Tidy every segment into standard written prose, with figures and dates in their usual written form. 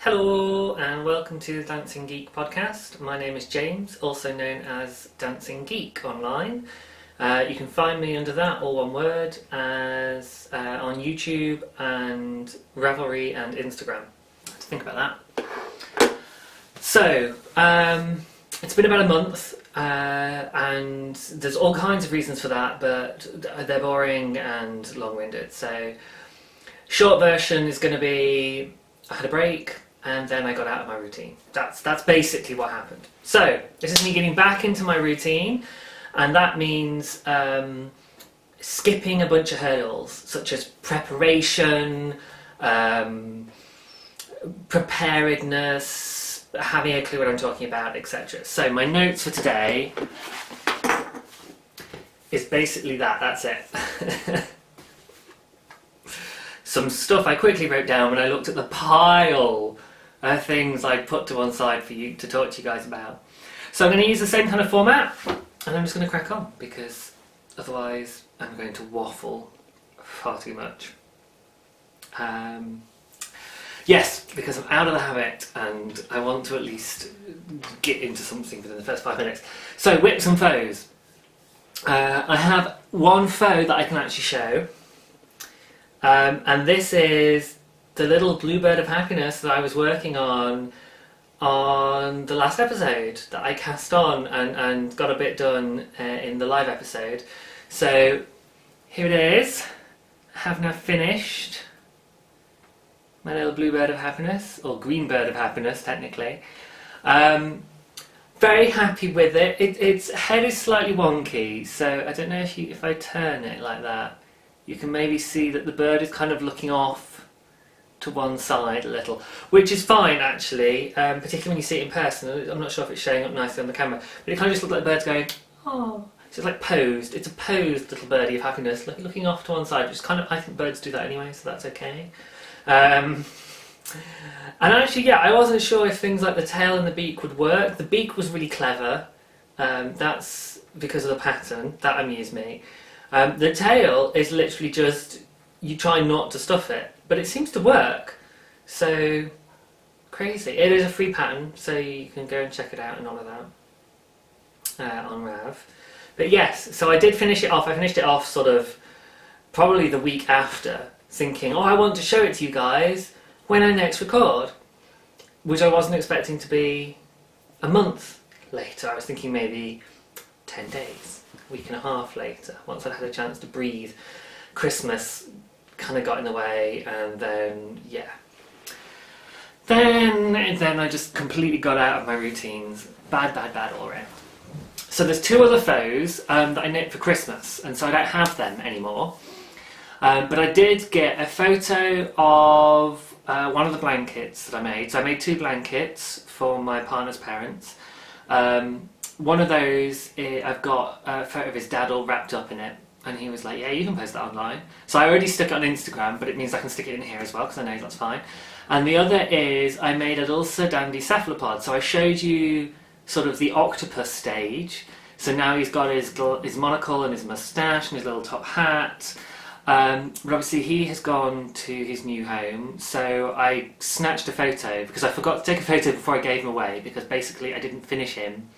Hello and welcome to the Dancing Geek podcast. My name is James, also known as Dancing Geek online. You can find me under that, all one word, as on YouTube and Ravelry and Instagram. I have to think about that. So, it's been about a month and there's all kinds of reasons for that, but they're boring and long-winded. So, short version is going to be I had a break and then I got out of my routine. That's basically what happened. So, this is me getting back into my routine, and that means skipping a bunch of hurdles, such as preparation, preparedness, having a clue what I'm talking about, etc. So, my notes for today is basically that's it. Some stuff I quickly wrote down when I looked at the pile of things I'd put to one side for you to talk to you guys about. So I'm going to use the same kind of format, and I'm just going to crack on, because otherwise I'm going to waffle far too much. Yes, because I'm out of the habit and I want to at least get into something within the first 5 minutes. So, whips and faux. I have one faux that I can actually show. And this is the little bluebird of happiness that I was working on the last episode that I cast on and got a bit done in the live episode. So here it is. I have now finished my little bluebird of happiness, or green bird of happiness technically. Very happy with it. Its head is slightly wonky, so I don't know if I turn it like that, you can maybe see that the bird is kind of looking off to one side a little, which is fine actually, particularly when you see it in person. I'm not sure if it's showing up nicely on the camera, but it kind of just looks like the bird's going, oh. So it's like posed. It's a posed little birdie of happiness, looking off to one side, which is kind of, I think birds do that anyway, so that's okay. And actually, yeah, I wasn't sure if things like the tail and the beak would work. The beak was really clever. That's because of the pattern. That amused me. The tail is literally just, you try not to stuff it, but it seems to work, so crazy. It is a free pattern, so you can go and check it out and all of that on Rav. But yes, so I did finish it off. I finished it off sort of probably the week after, thinking, oh, I want to show it to you guys when I next record, which I wasn't expecting to be a month later. I was thinking maybe 10 days. Week and a half later, once I'd had a chance to breathe. Christmas kind of got in the way, and then yeah, then I just completely got out of my routines. Bad all around. So there's two other faux that I knit for Christmas, and so I don't have them anymore, but I did get a photo of one of the blankets that I made. So I made 2 blankets for my partner's parents. One of those, I've got a photo of his dad all wrapped up in it, and he was like, yeah, you can post that online. So I already stuck it on Instagram, but it means I can stick it in here as well, because I know that's fine. And the other is, I made a little Sir Dandy cephalopod. So I showed you sort of the octopus stage. So now he's got his monocle and his moustache and his little top hat. But obviously he has gone to his new home, so I snatched a photo, because I forgot to take a photo before I gave him away, because basically I didn't finish him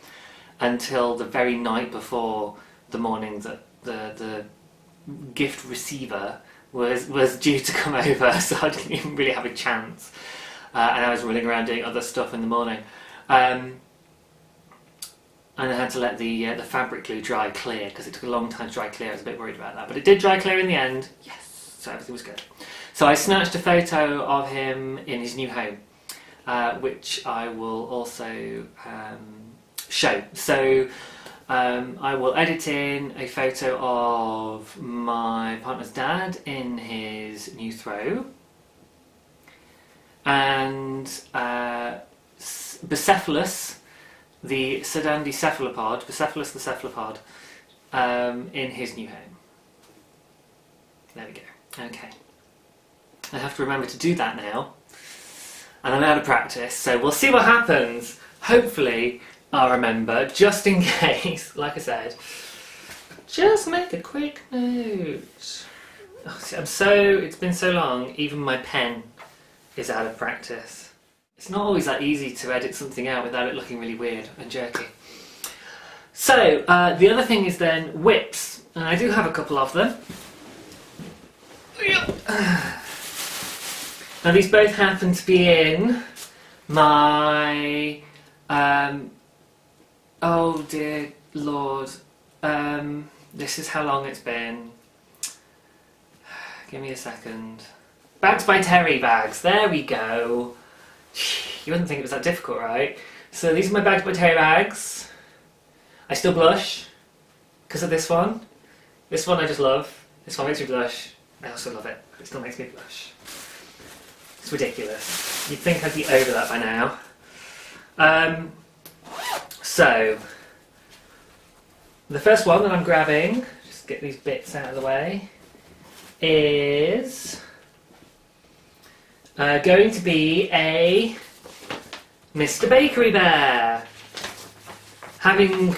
until the very night before the morning that the gift receiver was due to come over, so I didn't even really have a chance, and I was running around doing other stuff in the morning, and I had to let the fabric glue dry clear, because it took a long time to dry clear. I was a bit worried about that, but it did dry clear in the end. Yes, so everything was good. So I snatched a photo of him in his new home, which I will also show. So I will edit in a photo of my partner's dad in his new throw, and Bucephalus, the Sir Dandy cephalopod, Bucephalus the cephalopod, in his new home. There we go. Okay. I have to remember to do that now, and I'm out of practice, so we'll see what happens. Hopefully I'll remember, just in case, like I said. Just make a quick note. Oh, see, it's been so long, even my pen is out of practice. it's not always that easy to edit something out without it looking really weird and jerky. So the other thing is then whips, and I do have a couple of them. Now these both happen to be in my oh dear Lord, this is how long it's been. Give me a second. Bags by Terry bags, there we go. You wouldn't think it was that difficult, right? So these are my Bags by Terry bags. I still blush because of this one. This one I just love. This one makes me blush. I also love it. It still makes me blush. It's ridiculous. You'd think I'd be over that by now. So, the first one that I'm grabbing, just get these bits out of the way, is going to be a Mr. Bakery Bear. Having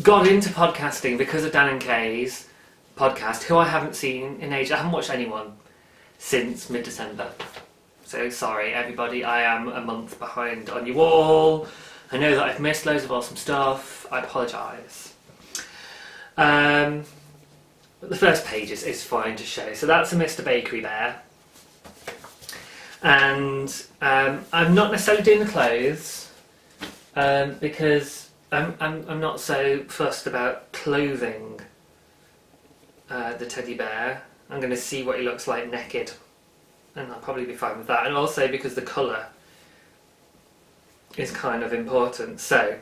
got into podcasting because of Dan and Kay's podcast, who I haven't seen in ages. I haven't watched anyone since mid-December. So sorry everybody, I am a month behind on you all. I know that I've missed loads of awesome stuff. I apologise. But the first page is fine to show. So that's a Mr. Bakery Bear. And I'm not necessarily doing the clothes because I'm not so fussed about clothing the teddy bear. I'm going to see what he looks like naked, and I'll probably be fine with that. And also because the colour is kind of important. So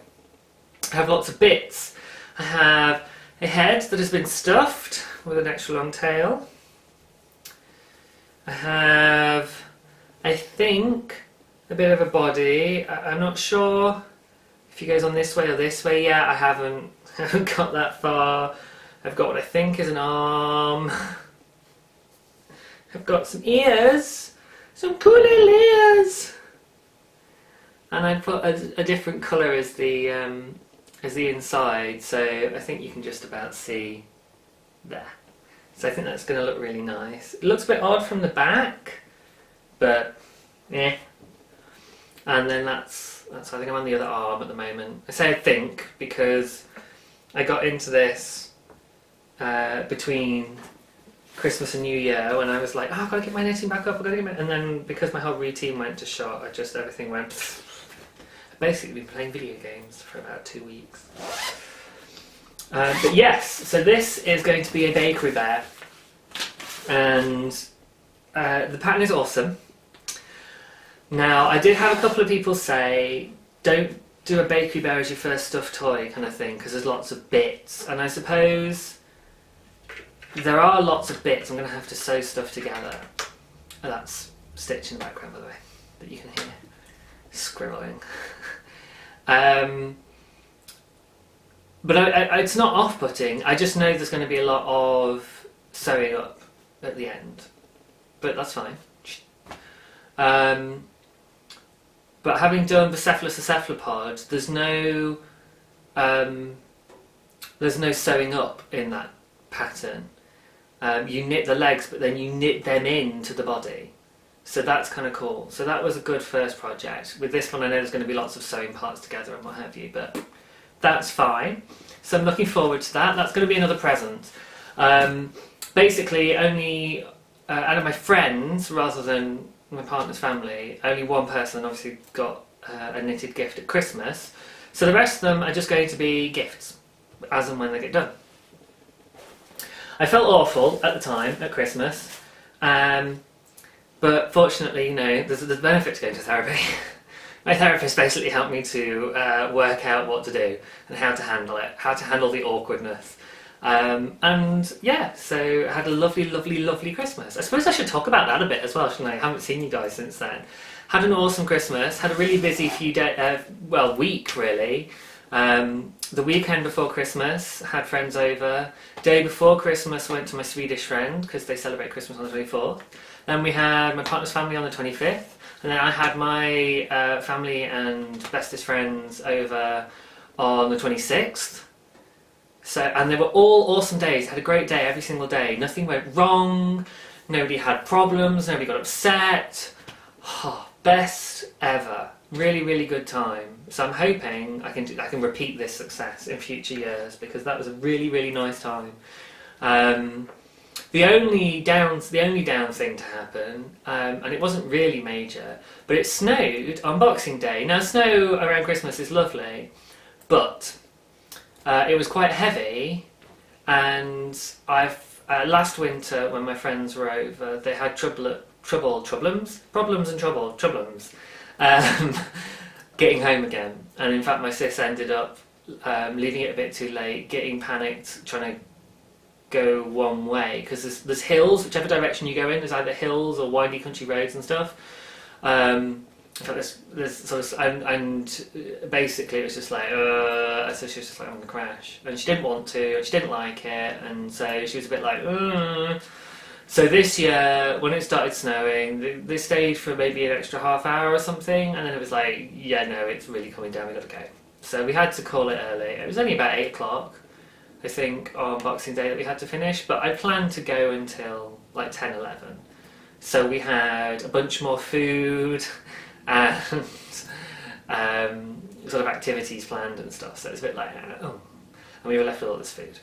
I have lots of bits. I have a head that has been stuffed with an extra long tail. I have, I think, a bit of a body. I'm not sure if he goes on this way or this way yet. I haven't got that far. I've got what I think is an arm. I've got some ears, some cool little ears, and I put a different colour as the inside, so I think you can just about see there. So I think that's going to look really nice. It looks a bit odd from the back, but yeah. And then that's I think I'm on the other arm at the moment. I say I think because I got into this between Christmas and New Year when I was like, oh, I've got to get my knitting back up, I've got to get my... And then because my whole routine went to shot, everything went... I've basically been playing video games for about 2 weeks. But yes, so this is going to be a bakery bear. And the pattern is awesome. Now, I did have a couple of people say, don't do a bakery bear as your first stuffed toy kind of thing, because there's lots of bits. And I suppose there are lots of bits. I'm going to have to sew stuff together. Oh, that's Stitch in the background, by the way, that you can hear scribbling. But it's not off-putting. I just know there's going to be a lot of sewing up at the end. But that's fine. But having done the cephalopod, there's no sewing up in that pattern. You knit the legs, but then you knit them into the body. So that's kind of cool. So that was a good first project. With this one, I know there's going to be lots of sewing parts together and what have you, but that's fine. So I'm looking forward to that. That's going to be another present. Basically, only out of my friends, rather than my partner's family, only one person obviously got a knitted gift at Christmas. So the rest of them are just going to be gifts, as and when they get done. I felt awful at the time, at Christmas, but fortunately, you know, there's a benefit to going to therapy. My therapist basically helped me to work out what to do and how to handle it, how to handle the awkwardness. And yeah, so I had a lovely, lovely, lovely Christmas. I suppose I should talk about that a bit as well, shouldn't I? I haven't seen you guys since then. Had an awesome Christmas, had a really busy week really. The weekend before Christmas, had friends over. Day before Christmas, I went to my Swedish friend because they celebrate Christmas on the 24th. Then we had my partner's family on the 25th. And then I had my family and bestest friends over on the 26th. So, and they were all awesome days. Had a great day every single day. Nothing went wrong. Nobody had problems. Nobody got upset. Best ever. Really, really good time. So I'm hoping I can repeat this success in future years, because that was a really, really nice time. The only down thing to happen, and it wasn't really major, but it snowed on Boxing Day. Now, snow around Christmas is lovely, but it was quite heavy, and last winter when my friends were over, they had problems getting home again. And in fact, my sis ended up leaving it a bit too late, getting panicked, trying to go one way, because there's hills, whichever direction you go in, there's either hills or windy country roads and stuff. In fact, there's sort of, and basically it was just like, so she was just like, I'm gonna crash, and she didn't want to, and she didn't like it, and so she was a bit like, So this year, when it started snowing, they stayed for maybe an extra half hour or something, and then it was like, yeah, no, it's really coming down, we gotta go. So we had to call it early. It was only about 8 o'clock, I think, on Boxing Day that we had to finish, but I planned to go until like 10, 11. So we had a bunch more food and sort of activities planned and stuff, so it was a bit like, oh, and we were left with all this food.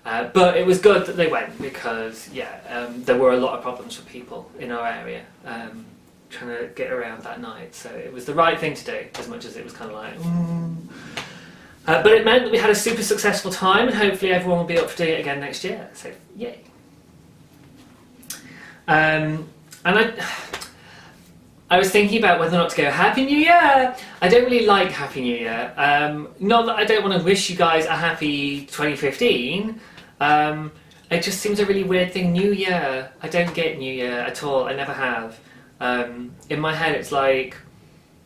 But it was good that they went, because, yeah, there were a lot of problems for people in our area trying to get around that night, so it was the right thing to do, as much as it was kind of like, but it meant that we had a super successful time, and hopefully everyone will be up for doing it again next year, so yay. And I was thinking about whether or not to go Happy New Year. I don't really like Happy New Year. Not that I don't want to wish you guys a happy 2015. It just seems a really weird thing. New Year. I don't get New Year at all. I never have. In my head, it's like,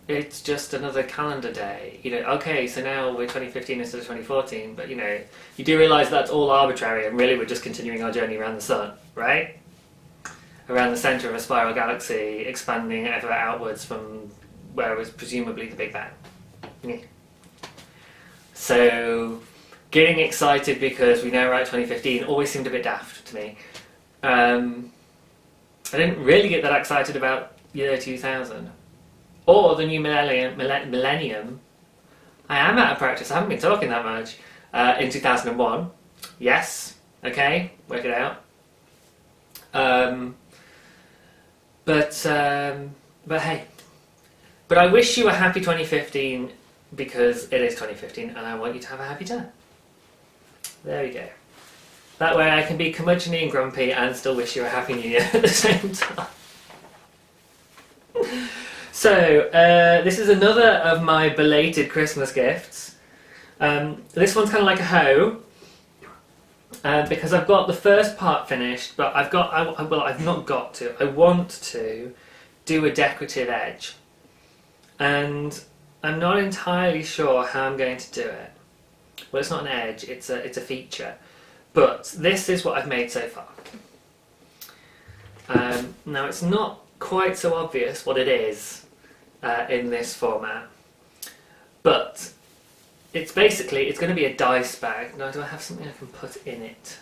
it's just another calendar day. You know, okay, so now we're 2015 instead of 2014, but you know, you do realise that's all arbitrary, and really we're just continuing our journey around the sun, right? Around the centre of a spiral galaxy, expanding ever outwards from where was presumably the Big Bang. Yeah. So, getting excited because we now write 2015 always seemed a bit daft to me. I didn't really get that excited about year 2000. Or the new millennium. I am out of practice, I haven't been talking that much. In 2001. Yes, okay, work it out. But hey. But I wish you a happy 2015, because it is 2015 and I want you to have a happy time. There we go. That way I can be curmudgeon-y and grumpy and still wish you a happy new year at the same time. So, this is another of my belated Christmas gifts. This one's kind of like a hoe. Because I've got the first part finished, but I want to do a decorative edge. And I'm not entirely sure how I'm going to do it. Well, it's not an edge, it's a feature. But this is what I've made so far. Now, it's not quite so obvious what it is in this format, but it's basically, it's going to be a dice bag. Now, do I have something I can put in it?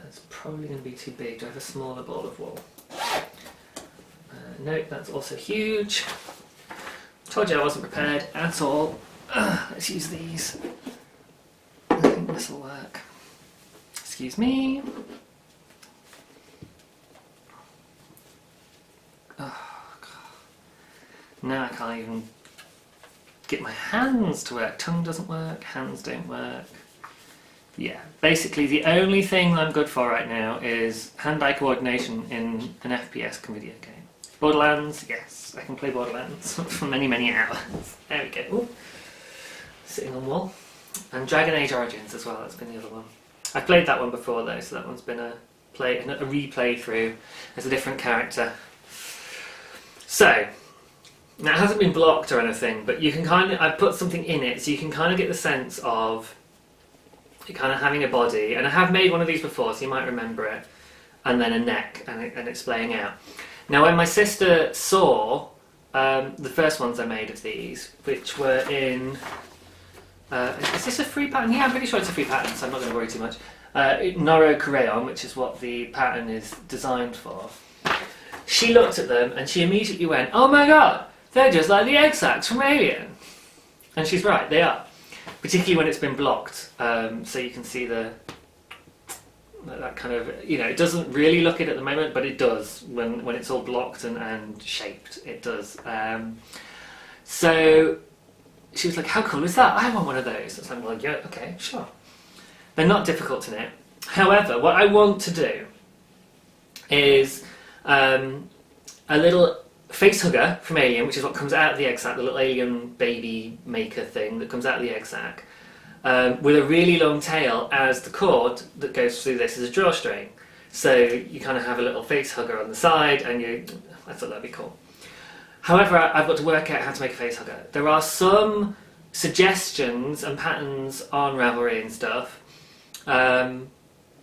It's probably going to be too big. Do I have a smaller ball of wool? Nope, that's also huge. Told you I wasn't prepared at all. Let's use these. I think this will work. Excuse me. Oh, God. Now I can't even get my hands to work. Tongue doesn't work, hands don't work. Yeah, basically the only thing I'm good for right now is hand-eye coordination in an FPS video game. Borderlands, yes, I can play Borderlands for many, many hours. There we go. Ooh. Sitting on wall. And Dragon Age Origins as well, that's been the other one. I've played that one before though, so that one's been a replay through as a different character. So, now it hasn't been blocked or anything, but you can kind of, I've put something in it, so you can kind of get the sense of it kind of having a body, and I have made one of these before, so you might remember it, and then a neck, and it's playing out. Now, when my sister saw the first ones I made of these, which were in, is this a free pattern? Yeah, I'm pretty sure it's a free pattern, so I'm not going to worry too much. Knitsewcrochet, which is what the pattern is designed for. she looked at them and she immediately went, "Oh my god, they're just like the egg sacs from Alien." And she's right, they are. Particularly when it's been blocked, so you can see that kind of, you know, it doesn't really look it at the moment, but it does when it's all blocked and shaped, it does. So she was like, "How cool is that? I want one of those." So I'm like, "Yeah, okay, sure." They're not difficult to knit. However, what I want to do is a little face hugger from Alien, which is what comes out of the egg sac, the little alien baby maker thing that comes out of the egg sac, with a really long tail, as the cord that goes through this is a drawstring. So you kind of have a little face hugger on the side, and I thought that'd be cool. However, I've got to work out how to make a face hugger. There are some suggestions and patterns on Ravelry and stuff,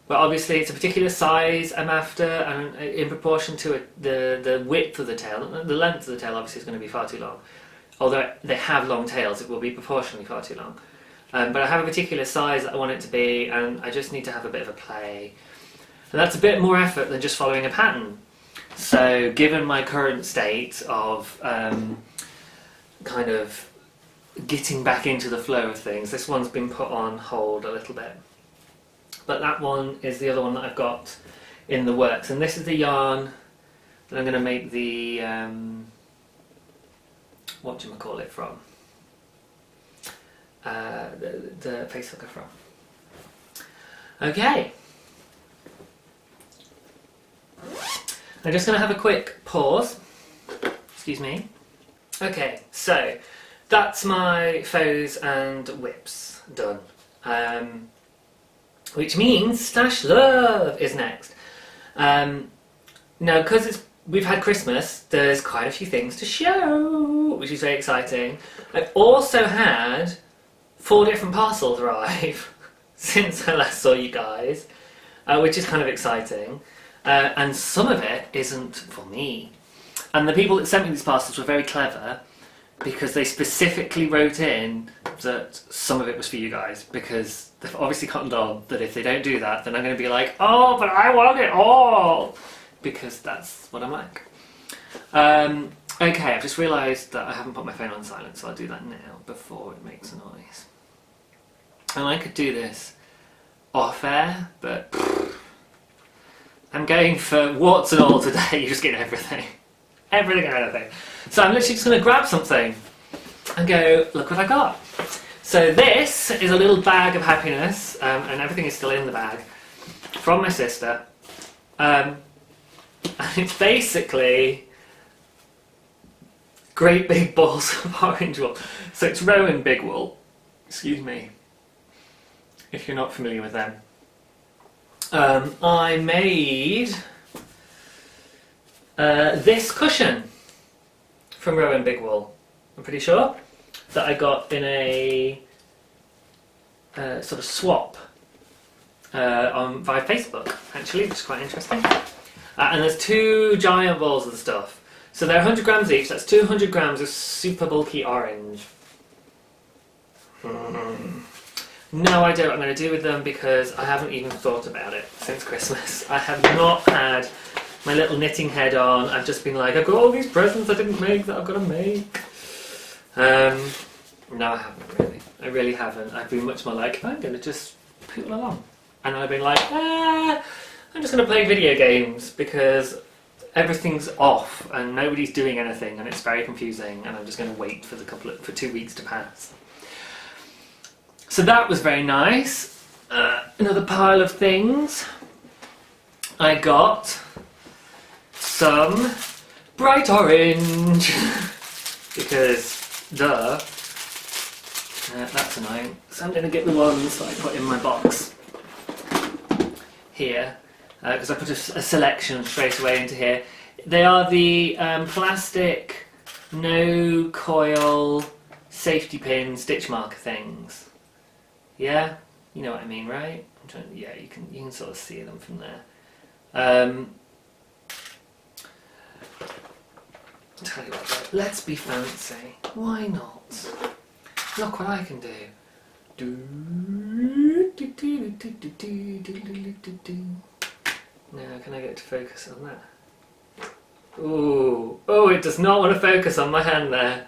but obviously it's a particular size I'm after, and in proportion to the width of the tail. The length of the tail obviously is going to be far too long. Although they have long tails, it will be proportionally far too long. But I have a particular size that I want it to be, and I just need to have a bit of a play. And that's a bit more effort than just following a pattern. So given my current state of kind of getting back into the flow of things, this one's been put on hold a little bit. But that one is the other one that I've got in the works. And this is the yarn that I'm going to make the, whatchamacallit from? The face hugger from. Okay. I'm just going to have a quick pause. Excuse me. Okay, so that's my faux and whips done. Which means Stash Love is next. Now, because we've had Christmas, there's quite a few things to show, which is very exciting. I've also had 4 different parcels arrive since I last saw you guys, which is kind of exciting. And some of it isn't for me. And the people that sent me these parcels were very clever, because they specifically wrote in that some of it was for you guys, because they've obviously cottoned on that if they don't do that, then I'm going to be like, "Oh, but I want it all!" Because that's what I'm like. Okay, I've just realised that I haven't put my phone on silent, so I'll do that now before it makes a noise. And I could do this off air, but I'm going for warts and all today. You're just getting everything. Everything and anything. So I'm literally just going to grab something and go, "Look what I got." So this is a little bag of happiness, and everything is still in the bag, from my sister. And it's basically great big balls of orange wool. So it's Rowan Big Wool. Excuse me, if you're not familiar with them. I made this cushion from Rowan Big Wool, I'm pretty sure, that I got in a sort of swap via Facebook, actually, which is quite interesting. And there's 2 giant balls of the stuff. So they're 100 grams each, that's 200 grams of super bulky orange. No idea what I'm going to do with them, because I haven't even thought about it since Christmas. I have not had my little knitting head on. I've just been like, I've got all these presents I didn't make that I've got to make. No, I haven't really. I really haven't. I've been much more like, I'm going to just poodle along. And I've been like, I'm just going to play video games, because everything's off and nobody's doing anything and it's very confusing, and I'm just going to wait for for 2 weeks to pass. So that was very nice. Another pile of things. I got some bright orange, because duh. That's annoying. So I'm going to get the ones that I put in my box here, because I put a selection straight away into here. They are the plastic no coil safety pin stitch marker things. Yeah, you know what I mean, right? Yeah, you can sort of see them from there. Tell you what, though, let's be fancy. Why not? Look what I can do. Now, can I get to focus on that? Ooh, oh, it does not want to focus on my hand there.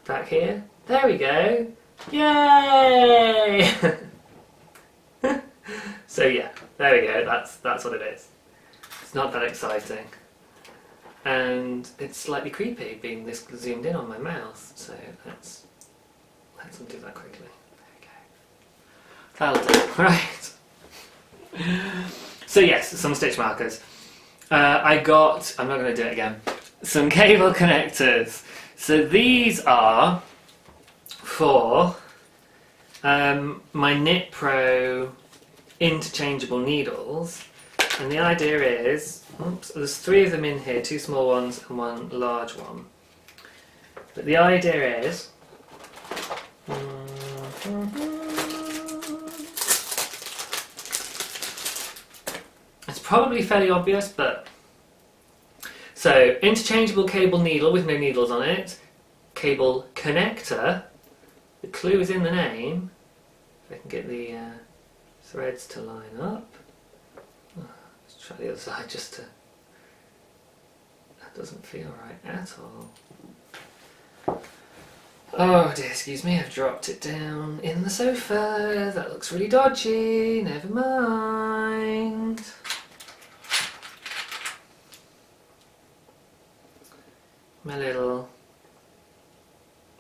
Back here. There we go. Yay! So yeah, there we go. That's what it is. It's not that exciting, and it's slightly creepy being this zoomed in on my mouse. So let's undo that quickly. There we go. That'll do. Right. So yes, some stitch markers. I got. I'm not going to do it again. Some cable connectors. So these are for my Knit Pro interchangeable needles, and the idea is, oops, there's 3 of them in here, 2 small ones and 1 large one. But the idea is, it's probably fairly obvious, but so interchangeable cable needle with no needles on it, cable connector. The clue is in the name. If I can get the threads to line up. Oh, let's try the other side just to. That doesn't feel right at all. Oh dear, excuse me, I've dropped it down in the sofa. That looks really dodgy. Never mind. My little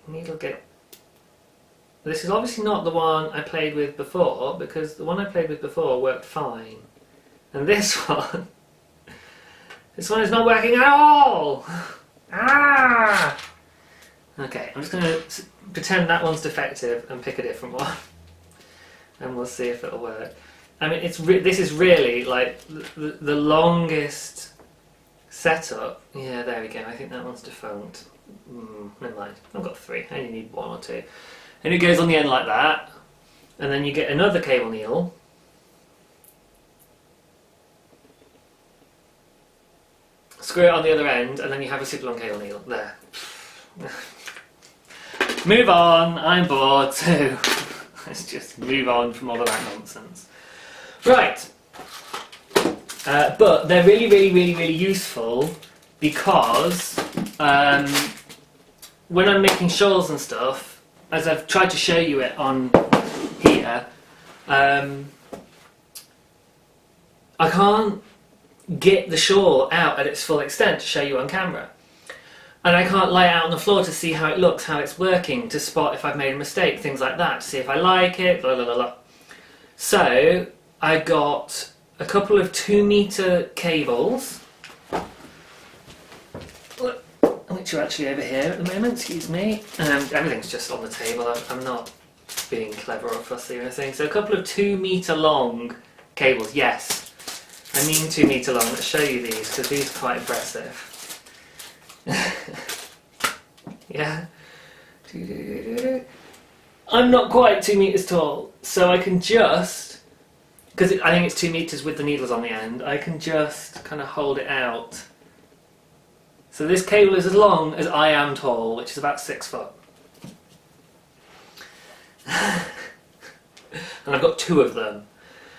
needle get. This is obviously not the one I played with before, because the one I played with before worked fine. And this one is not working at all! Ah! Okay, I'm just going to pretend that one's defective and pick a different one. And we'll see if it'll work. I mean, this is really like the longest setup. Yeah, there we go. I think that one's defunct. Never mind. I've got 3. I only need 1 or 2. And it goes on the end like that, and then you get another cable needle. Screw it on the other end, and then you have a super long cable needle. There. Move on, I'm bored too. Let's just move on from all of that nonsense. Right. But they're really useful because when I'm making shawls and stuff, as I've tried to show you it on here, I can't get the shawl out at its full extent to show you on camera. And I can't lay it out on the floor to see how it looks, how it's working, to spot if I've made a mistake, things like that, to see if I like it, blah blah blah blah. So I got a couple of 2-meter cables, which are actually over here at the moment, excuse me. Everything's just on the table, I'm not being clever or fussy or anything. So a couple of 2-meter long cables, yes. I mean 2-meter long. Let's show you these, because these are quite impressive. Yeah. I'm not quite 2 meters tall, so I can just, because I think it's 2 meters with the needles on the end, I can just kind of hold it out. So this cable is as long as I am tall, which is about 6 foot. And I've got 2 of them.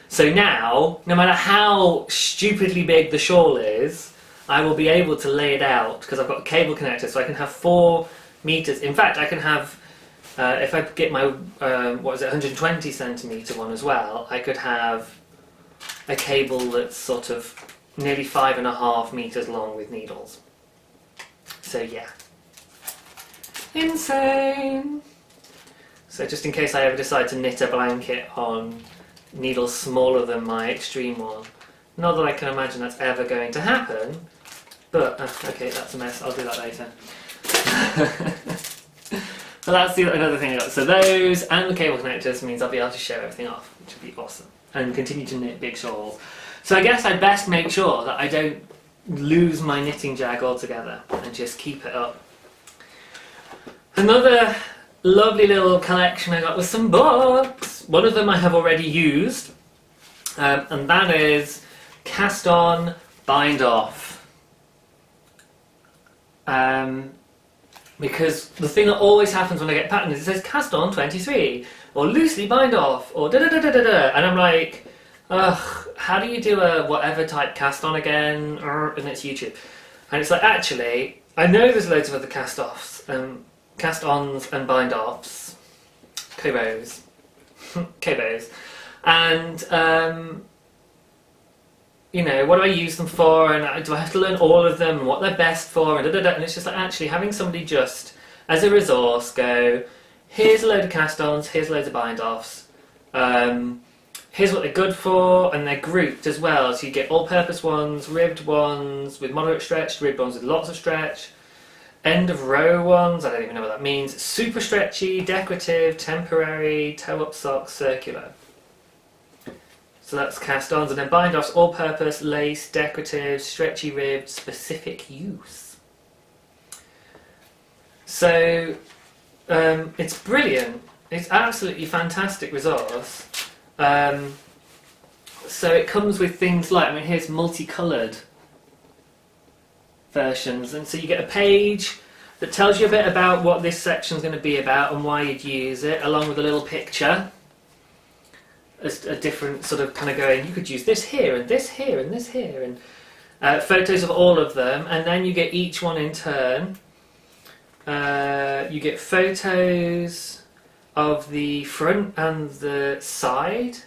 So now, no matter how stupidly big the shawl is, I will be able to lay it out, because I've got a cable connector, so I can have 4 meters. In fact, I can have, if I get my, 120 centimeter one as well, I could have a cable that's sort of nearly 5.5 meters long with needles. So yeah, insane. So just in case I ever decide to knit a blanket on needles smaller than my extreme one, not that I can imagine that's ever going to happen, but okay, that's a mess, I'll do that later. So that's another thing I got. So those and the cable connectors means I'll be able to show everything off, which would be awesome, and continue to knit big shawls. So I guess I'd best make sure that I don't lose my knitting jag altogether and just keep it up. Another lovely little collection I got was some books. One of them I have already used, and that is Caston Bindoff. Because the thing that always happens when I get a pattern is it says Caston 23 or loosely bind off or da da da da da da, and I'm like, ugh, how do you do a whatever type cast on again? And it's YouTube. And it's like, actually, I know there's loads of other cast-offs, cast-ons and bind-offs, kobos, kobos, and you know, what do I use them for, and do I have to learn all of them, and what they're best for, and da da da. And it's just like, actually having somebody just as a resource go, here's a load of cast-ons, here's loads of bind-offs, here's what they're good for, and they're grouped as well, so you get all-purpose ones, ribbed ones with moderate stretch, ribbed ones with lots of stretch, end of row ones, I don't even know what that means, super stretchy, decorative, temporary, toe-up socks, circular. So that's cast-ons, and then bind-offs, all-purpose, lace, decorative, stretchy ribbed, specific use. So it's brilliant. It's absolutely fantastic resource. So it comes with things like, I mean, here's multicoloured versions, and so you get a page that tells you a bit about what this section is going to be about and why you'd use it, along with a little picture. A different sort of kind of going, you could use this here and this here and this here, and photos of all of them, and then you get each one in turn. You get photos of the front and the side,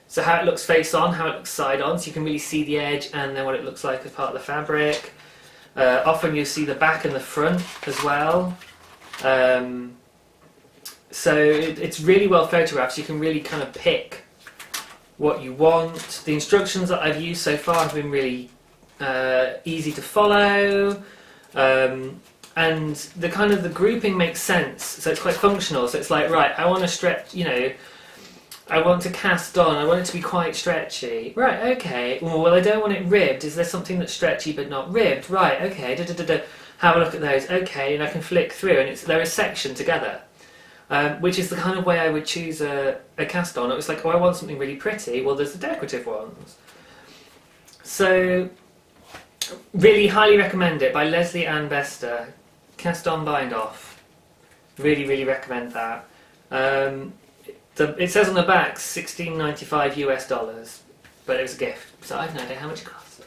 so how it looks face on, how it looks side on, so you can really see the edge and then what it looks like as part of the fabric. Often you'll see the back and the front as well. So it's really well photographed, so you can really kind of pick what you want. The instructions that I've used so far have been really easy to follow, and the kind of the grouping makes sense, so it's quite functional. So it's like, right, I want to stretch, you know, I want to cast on, I want it to be quite stretchy. Right, okay, well I don't want it ribbed, is there something that's stretchy but not ribbed? Right, okay, have a look at those, okay, and I can flick through, and they're a section together. Which is the kind of way I would choose a cast on. It was like, oh, I want something really pretty. Well, there's the decorative ones. So, really highly recommend it, by Leslie Ann Bester. Cast on bind off. Really, really recommend that. It says on the back $16.95 US, but it was a gift, so I have no idea how much it cost.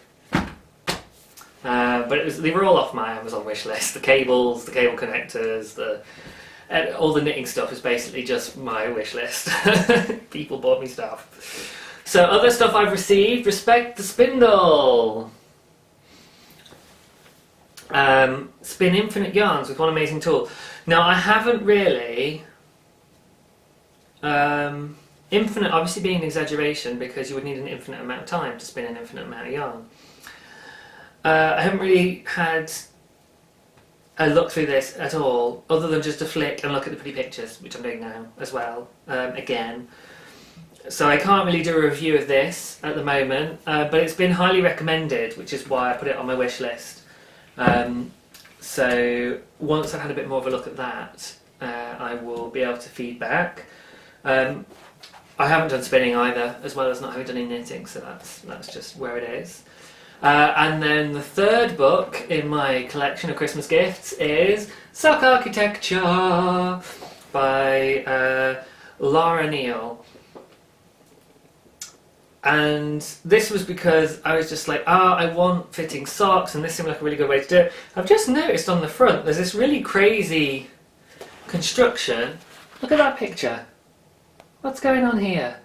But they were all off my Amazon wish list. The cables, the cable connectors, all the knitting stuff is basically just my wish list. People bought me stuff. So other stuff I've received, Respect the Spindle. Spin infinite yarns with one amazing tool. Now I haven't really, infinite obviously being an exaggeration because you would need an infinite amount of time to spin an infinite amount of yarn. I haven't really had a look through this at all, other than just to flick and look at the pretty pictures, which I'm doing now as well, again. So I can't really do a review of this at the moment, but it's been highly recommended, which is why I put it on my wish list. So once I've had a bit more of a look at that, I will be able to feed back. I haven't done spinning either, as well as not having done any knitting, so that's just where it is. And then the third book in my collection of Christmas gifts is Sock Architecture by Laura Neal. And this was because I was just like, I want fitting socks, and this seemed like a really good way to do it. I've just noticed on the front there's this really crazy construction. Look at that picture. What's going on here?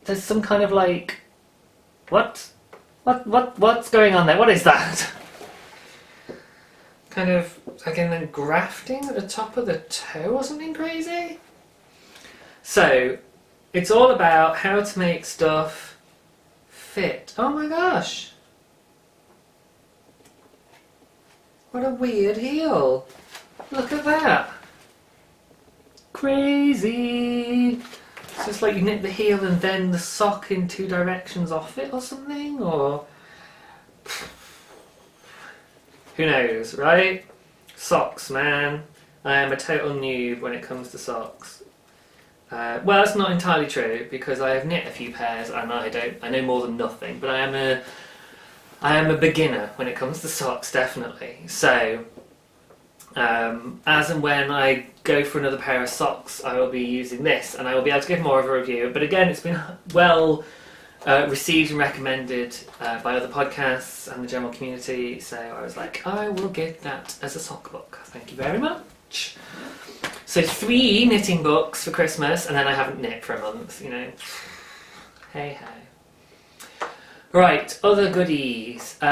There's some kind of like, what's going on there? What is that? Kind of like and then grafting at the top of the toe or something crazy? So it's all about how to make stuff fit. Oh my gosh! What a weird heel! Look at that! Crazy! It's just like you knit the heel and then the sock in two directions off it or something, or who knows, right? Socks, man. I am a total noob when it comes to socks. Well, that's not entirely true because I have knit a few pairs and I know more than nothing, but I am a beginner when it comes to socks, definitely. So as and when I go for another pair of socks, I will be using this and I will be able to give more of a review. But again, it's been well received and recommended by other podcasts and the general community, so I was like, I will get that as a sock book. Thank you very much. So 3 knitting books for Christmas, and then I haven't knit for a month, you know. Hey ho. Right, other goodies. Oh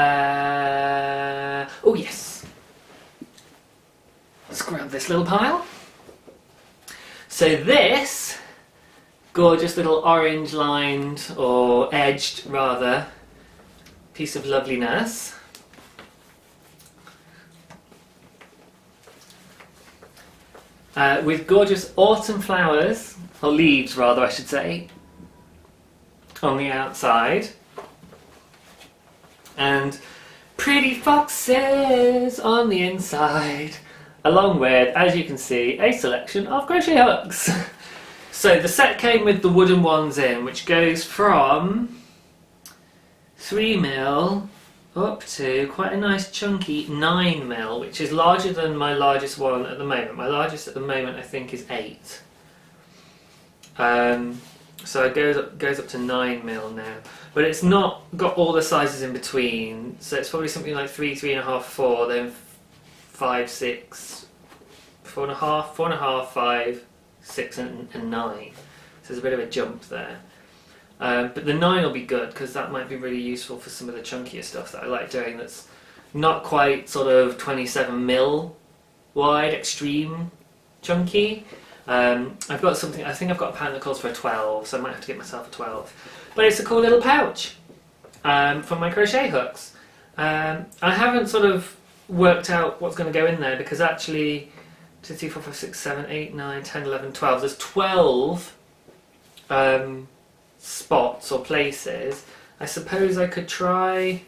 yes. Let's grab this little pile. So this gorgeous little orange lined, or edged rather, piece of loveliness. With gorgeous autumn flowers, or leaves rather I should say, on the outside. And pretty foxes on the inside, along with, as you can see, a selection of crochet hooks. So the set came with the wooden ones in, which goes from 3mm up to quite a nice chunky 9mm, which is larger than my largest one at the moment. My largest at the moment I think is 8. So it goes up to 9mm now, but it's not got all the sizes in between. So it's probably something like 3, 3.5, 4, then 5, 6, 4.5, 4.5, 5, 6, and 9. So there's a bit of a jump there. But the 9 will be good because that might be really useful for some of the chunkier stuff that I like doing. That's not quite sort of 27mm wide, extreme chunky. I've got something. I think I've got a pattern that calls for a 12, so I might have to get myself a 12. But it's a cool little pouch for my crochet hooks. I haven't sort of worked out what's going to go in there because actually 2, 3, 4, 5, 6, 7, 8, 9, 10, 11, 12. There's 12 spots or places. I suppose I could try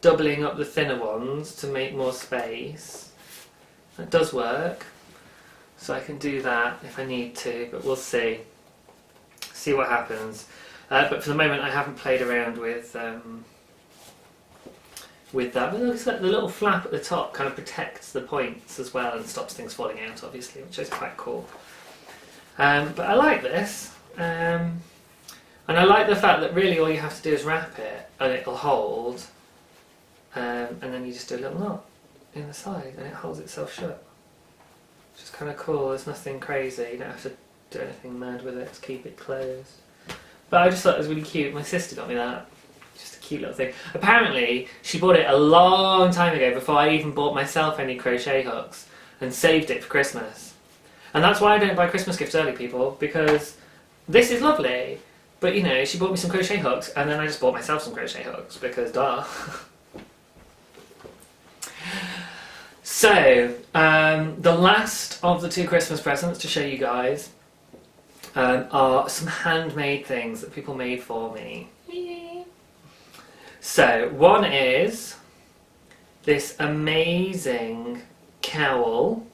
doubling up the thinner ones to make more space. That does work. So I can do that if I need to, but we'll see. See what happens. But for the moment I haven't played around with that. But it looks like the little flap at the top kind of protects the points as well and stops things falling out, obviously, which is quite cool. But I like this. And I like the fact that really all you have to do is wrap it and it'll hold. And then you just do a little knot in the side and it holds itself shut. Which is kind of cool. There's nothing crazy. You don't have to do anything mad with it to keep it closed. But I just thought it was really cute. My sister got me that. Just a cute little thing. Apparently, she bought it a long time ago before I even bought myself any crochet hooks and saved it for Christmas. And that's why I don't buy Christmas gifts early, people, because this is lovely. But, you know, she bought me some crochet hooks and then I just bought myself some crochet hooks because, duh. So, the last of the 2 Christmas presents to show you guys are some handmade things that people made for me. So, one is this amazing cowl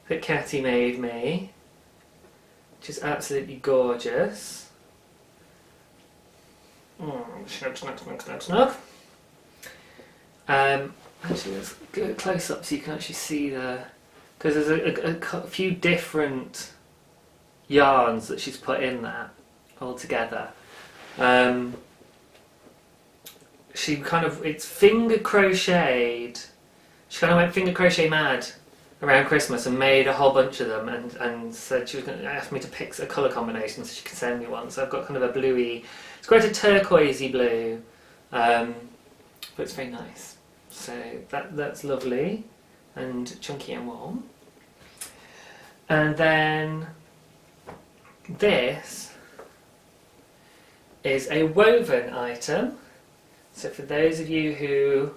that Catty made me, which is absolutely gorgeous. Snug, snug, snug, snug, snug. Actually, let's go close up so you can actually see the... Because there's a few different yarns that she's put in there all together. She kind of... It's finger crocheted. She kind of went finger crochet mad around Christmas and made a whole bunch of them and said she was going to ask me to pick a colour combination so she could send me one. So I've got kind of a bluey... It's quite a turquoisey blue. But it's very nice. So that's lovely and chunky and warm. And then this is a woven item. So for those of you who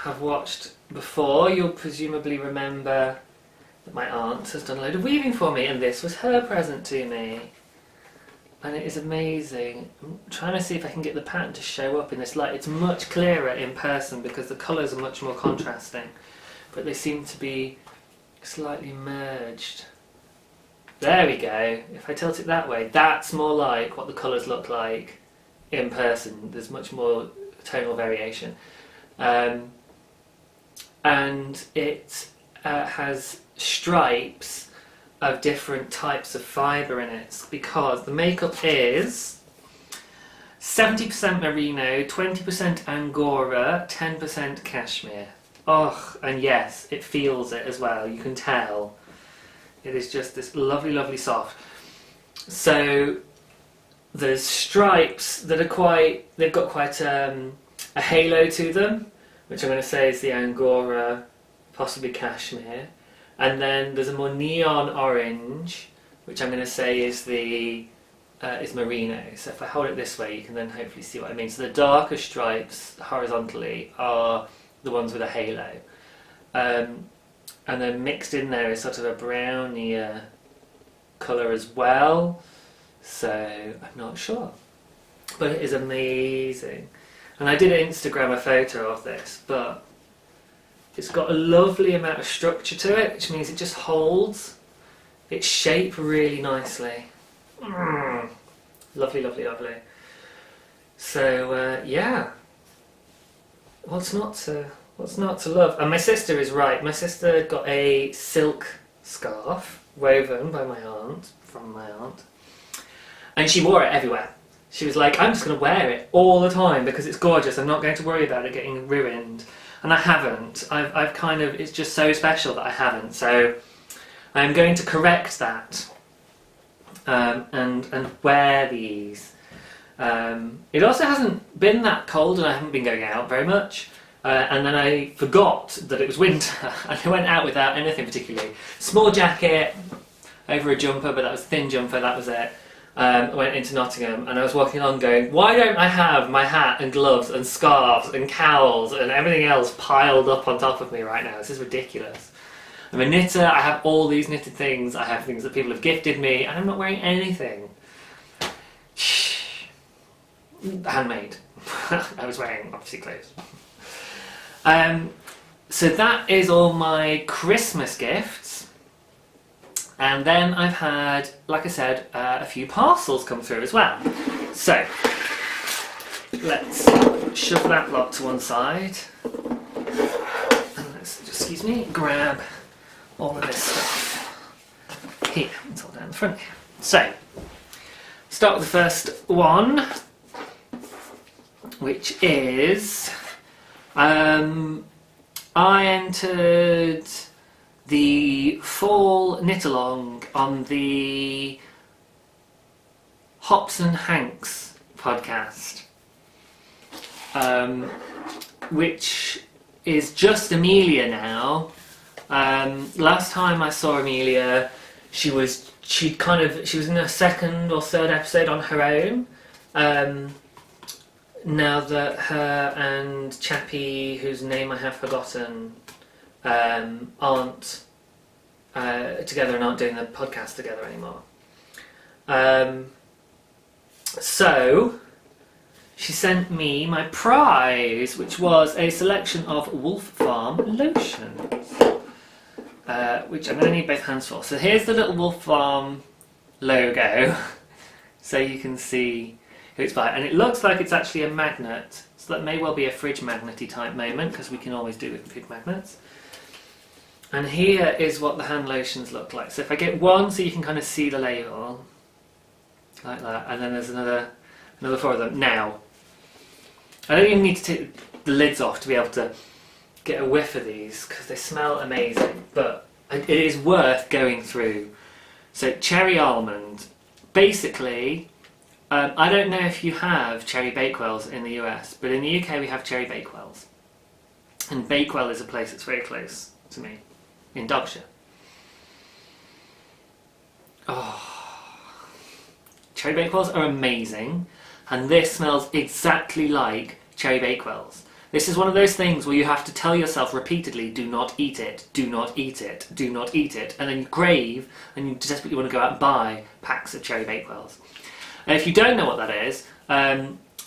have watched before, you'll presumably remember that my aunt has done a load of weaving for me and this was her present to me. And it is amazing. I'm trying to see if I can get the pattern to show up in this light. It's much clearer in person because the colours are much more contrasting. But they seem to be slightly merged. There we go. If I tilt it that way, that's more like what the colours look like in person. There's much more tonal variation. And it has stripes of different types of fibre in it because the makeup is 70% merino, 20% angora, 10% cashmere. Oh, and yes, it feels it as well. You can tell. It is just this lovely, lovely soft. So there's stripes that are they've got quite a halo to them, which I'm going to say is the angora, possibly cashmere. And then there's a more neon orange, which I'm going to say is the is merino. So if I hold it this way, you can then hopefully see what I mean. So the darker stripes horizontally are the ones with a halo. And then mixed in there is sort of a brownier colour as well. So I'm not sure. But it is amazing. And I did Instagram a photo of this, but it's got a lovely amount of structure to it, which means it just holds its shape really nicely. Lovely, lovely, lovely. So yeah, what's not to love? And my sister is right. My sister got a silk scarf woven by my aunt, from my aunt, and she wore it everywhere. She was like, I'm just going to wear it all the time because it's gorgeous. I'm not going to worry about it getting ruined. And I haven't. I've kind of, it's just so special that I haven't. So I'm going to correct that. And wear these. It also hasn't been that cold and I haven't been going out very much. And then I forgot that it was winter and I went out without anything particularly. Small jacket over a jumper, but that was a thin jumper, that was it. I went into Nottingham and I was walking along going, why don't I have my hat and gloves and scarves and cowls and everything else piled up on top of me right now? This is ridiculous. I'm a knitter, I have all these knitted things, I have things that people have gifted me, and I'm not wearing anything. Handmade. I was wearing, obviously, clothes. So that is all my Christmas gifts. And then I've had, like I said, a few parcels come through as well. So, let's shove that lot to one side. And let's, excuse me, grab all of this stuff here. It's all down the front here. So, start with the first one, which is I entered the fall knit along on the Hops and Hanks podcast, which is just Amelia now. Last time I saw Amelia, she was in her second or third episode on her own. Now that her and Chappie, whose name I have forgotten, aren't together and aren't doing the podcast together anymore. So she sent me my prize, which was a selection of Wolfe Farm lotions, which I'm going to need both hands for. So here's the little Wolfe Farm logo, so you can see who it's by. And it looks like it's actually a magnet, so that may well be a fridge magnet-y type moment, because we can always do with fridge magnets. And here is what the hand lotions look like. So if I get one so you can kind of see the label, like that, and then there's another four of them. Now, I don't even need to take the lids off to be able to get a whiff of these, because they smell amazing, but it is worth going through. So cherry almond, basically, I don't know if you have cherry bakewells in the US, but in the UK we have cherry bakewells. And Bakewell is a place that's very close to me, in Derbyshire. Oh, cherry bakewells are amazing, and this smells exactly like cherry bakewells. This is one of those things where you have to tell yourself repeatedly, do not eat it, do not eat it, do not eat it, and then you crave and you desperately want to go out and buy packs of cherry bakewells. And if you don't know what that is,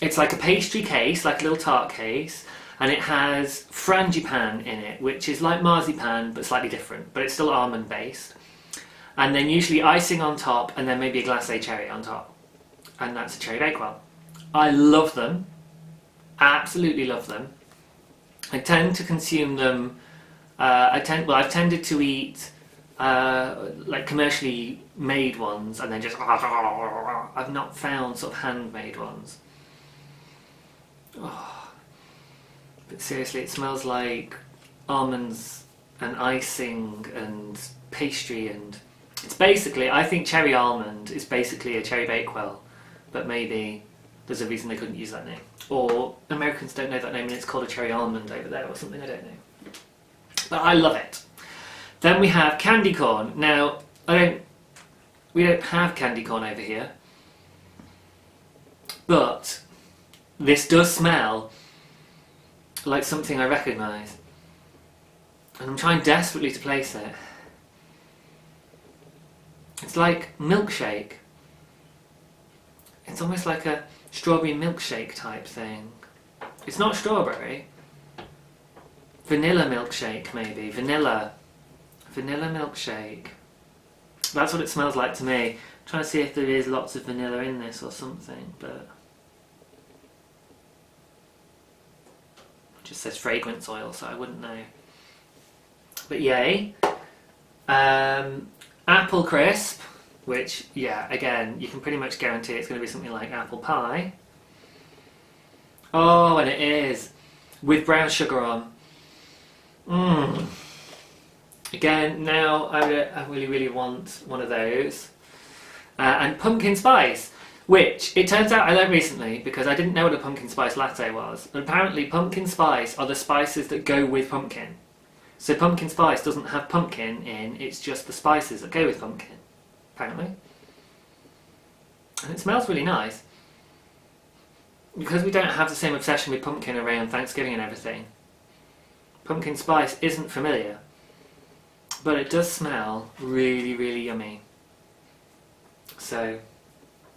it's like a pastry case, like a little tart case, and it has frangipan in it, which is like marzipan but slightly different, but it's still almond based. And then usually icing on top, and then maybe a glacé cherry on top. And that's a cherry bakewell. I love them. Absolutely love them. I tend to consume them. I've tended to eat like commercially made ones, and then just. I've not found sort of handmade ones. Oh, but seriously, it smells like almonds and icing and pastry, and it's basically, I think cherry almond is basically a cherry bakewell, but maybe there's a reason they couldn't use that name. Or Americans don't know that name and it's called a cherry almond over there or something, I don't know. But I love it. Then we have candy corn. Now, we don't have candy corn over here, but this does smell like something I recognise. And I'm trying desperately to place it. It's like milkshake. It's almost like a strawberry milkshake type thing. It's not strawberry. Vanilla milkshake, maybe. Vanilla milkshake. That's what it smells like to me. I'm trying to see if there is lots of vanilla in this or something, but it just says fragrance oil, so I wouldn't know. But yay. Apple crisp, which, yeah, again, you can pretty much guarantee it's going to be something like apple pie. Oh, and it is. With brown sugar on. Mmm. Again, now I really, really want one of those. And pumpkin spice, which it turns out I learned recently because I didn't know what a pumpkin spice latte was. But apparently pumpkin spice are the spices that go with pumpkin. So pumpkin spice doesn't have pumpkin in, it's just the spices that go with pumpkin, apparently. And it smells really nice. Because we don't have the same obsession with pumpkin around Thanksgiving and everything, pumpkin spice isn't familiar. But it does smell really, really yummy. So,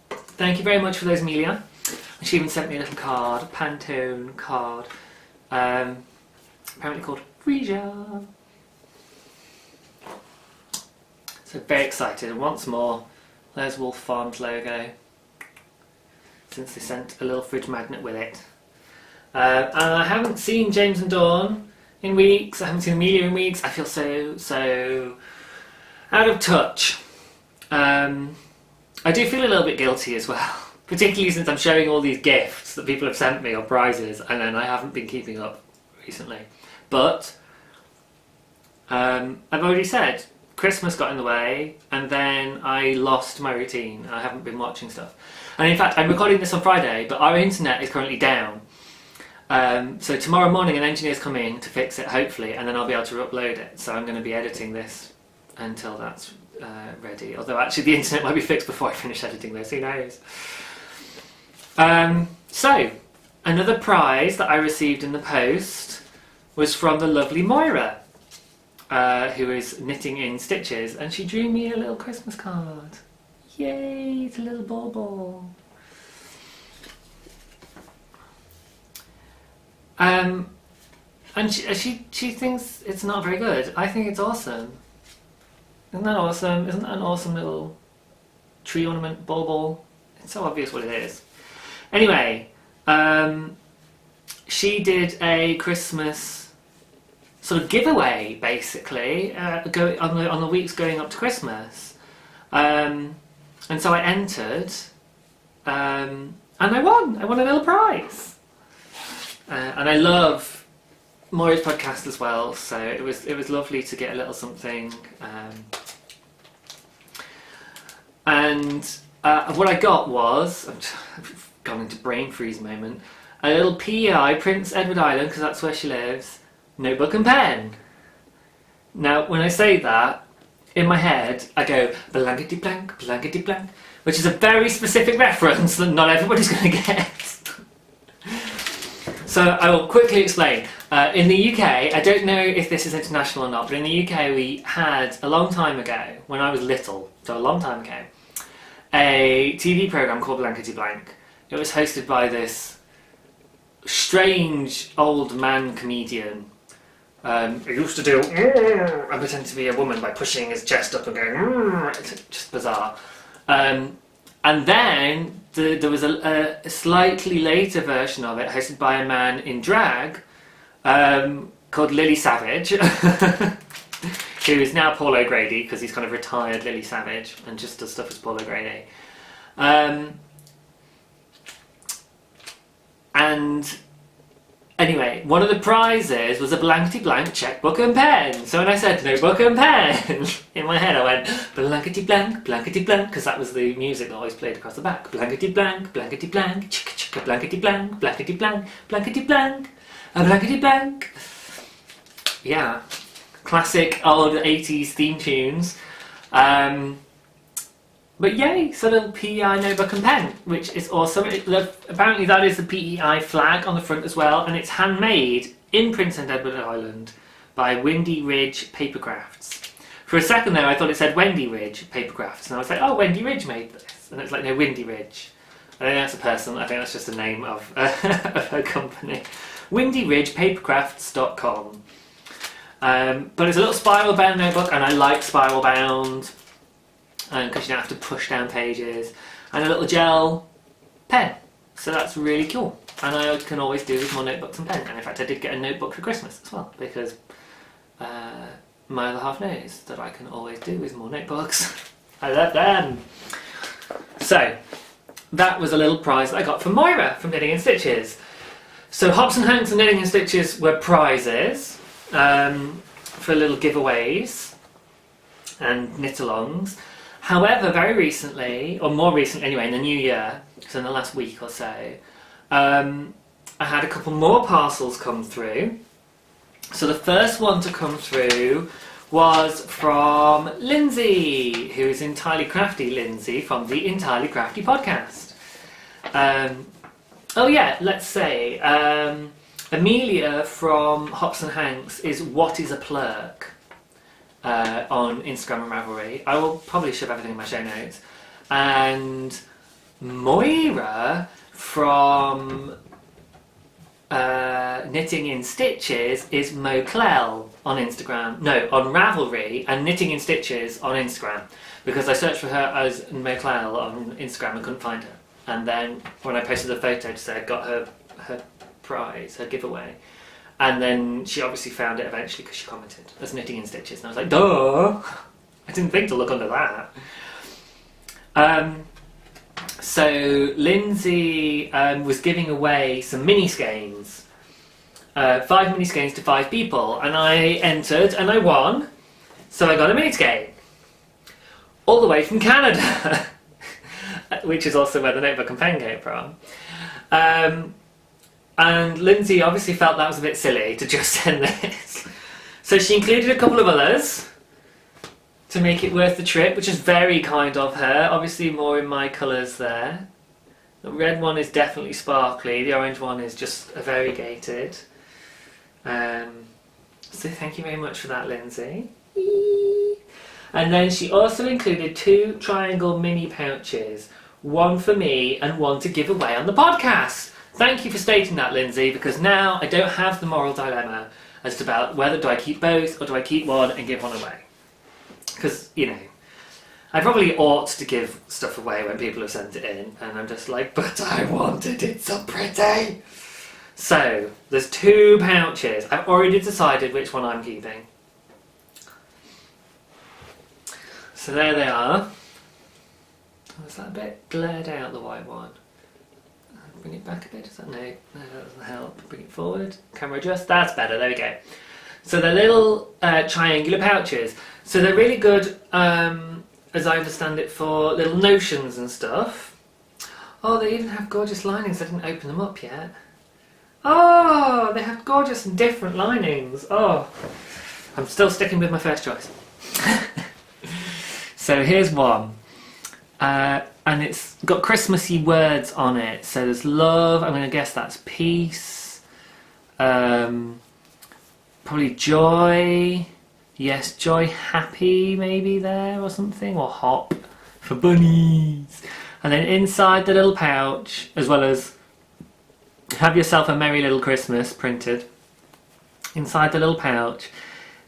thank you very much for those, Amelia. And she even sent me a little card, a Pantone card, apparently called Frisia. So very excited. And once more, there's Wolfe Farms logo, since they sent a little fridge magnet with it. And I haven't seen James and Dawn in weeks. I haven't seen Amelia in weeks. I feel so out of touch. I do feel a little bit guilty as well, particularly since I'm showing all these gifts that people have sent me or prizes, and then I haven't been keeping up recently. But I've already said Christmas got in the way, and then I lost my routine. I haven't been watching stuff, and in fact I'm recording this on Friday, but our internet is currently down. So tomorrow morning an engineer's coming to fix it, hopefully, and then I'll be able to upload it. So I'm going to be editing this until that's ready. Although actually the internet might be fixed before I finish editing this, who knows. So another prize that I received in the post was from the lovely Moira, who is knitting in stitches, and she drew me a little Christmas card. Yay, it's a little bauble. And she thinks it's not very good. I think it's awesome. Isn't that awesome? Isn't that an awesome little tree ornament bauble? It's so obvious what it is. Anyway, she did a Christmas sort of giveaway, basically, on the weeks going up to Christmas. And so I entered, and I won. I won a little prize. And I love Moira's podcast as well, so it was lovely to get a little something. And what I got was, I've gone into brain freeze moment, a little PEI, Prince Edward Island, because that's where she lives, notebook and pen. Now, when I say that, in my head, I go blankety blank, which is a very specific reference that not everybody's going to get. So I will quickly explain. In the UK, I don't know if this is international or not, but in the UK we had, a long time ago, when I was little, so a long time ago, a TV programme called Blankety Blank. It was hosted by this strange old man comedian. He used to do and pretend to be a woman by pushing his chest up and going, it's just bizarre. And then there was a slightly later version of it, hosted by a man in drag, called Lily Savage, who is now Paul O'Grady, because he's kind of retired Lily Savage, and just does stuff as Paul O'Grady. And Anyway, one of the prizes was a blankety blank checkbook and pen. So when I said notebook and pen, in my head I went blankety blank, because that was the music that always played across the back. Blankety blank, chicka chicka, blankety blank, a blankety blank. Yeah, classic old 80s theme tunes. But yay, so little PEI notebook and pen, which is awesome. Apparently that is the PEI flag on the front as well, and it's handmade in Prince Edward Island by Windy Ridge Paper Crafts. For a second there I thought it said Wendy Ridge Paper Crafts, and I was like, oh, Wendy Ridge made this. And it's like, no, Windy Ridge. I don't think that's a person, I think that's just the name of her company. WindyRidgePapercrafts.com. But it's a little spiral bound notebook, and I like spiral bound. Because you don't have to push down pages, and a little gel pen, so that's really cool, and I can always do with more notebooks and pen. And in fact I did get a notebook for Christmas as well, because my other half knows that I can always do with more notebooks. I love them. So that was a little prize that I got from Moira from Knitting and Stitches. So Hops and Hanks and Knitting and Stitches were prizes for little giveaways and knit-alongs. However, very recently, or more recently anyway, in the new year, so in the last week or so, I had a couple more parcels come through. So the first one to come through was from Lindsay, who is Entirely Crafty Lindsay from the Entirely Crafty podcast. Oh yeah, let's say, Amelia from Hops and Hanks is whatisaplunk. On Instagram and Ravelry. I will probably shove everything in my show notes. And Moira from Knitting in Stitches is moclell on Instagram. No, on Ravelry, and Knitting in Stitches on Instagram. Because I searched for her as moclell on Instagram and couldn't find her. And then when I posted a photo to say I got her prize, her giveaway. And then she obviously found it eventually because she commented as Knitting in Stitches, and I was like, duh! I didn't think to look under that. So Lindsay was giving away some mini skeins, 5 mini skeins to 5 people, and I entered and I won. So I got a mini skein, all the way from Canada, which is also where the notebook and pen came from. And Lindsay obviously felt that was a bit silly to just send this. So she included a couple of others to make it worth the trip, which is very kind of her. Obviously more in my colours there. The red one is definitely sparkly, the orange one is just a variegated. So thank you very much for that, Lindsay. And then she also included 2 triangle mini pouches, one for me and one to give away on the podcast. Thank you for stating that, Lindsay, because now I don't have the moral dilemma as to about whether do I keep both or do I keep one and give one away. Because, you know, I probably ought to give stuff away when people have sent it in, and I'm just like, but I wanted it so pretty. So, there's 2 pouches. I've already decided which one I'm keeping. So there they are. Oh, is that a bit blurred out, the white one? Bring it back a bit, does that? No, that doesn't help. Bring it forward. Camera adjust, that's better, there we go. So they're little triangular pouches. So they're really good, as I understand it, for little notions and stuff. Oh, they even have gorgeous linings. I didn't open them up yet. Oh, they have gorgeous and different linings. Oh, I'm still sticking with my first choice. So here's one. And it's got Christmassy words on it. So there's love, I'm going to guess that's peace. Probably joy. Yes, joy, happy maybe there or something. Or hop for bunnies. And then inside the little pouch, as well as have yourself a merry little Christmas printed. Inside the little pouch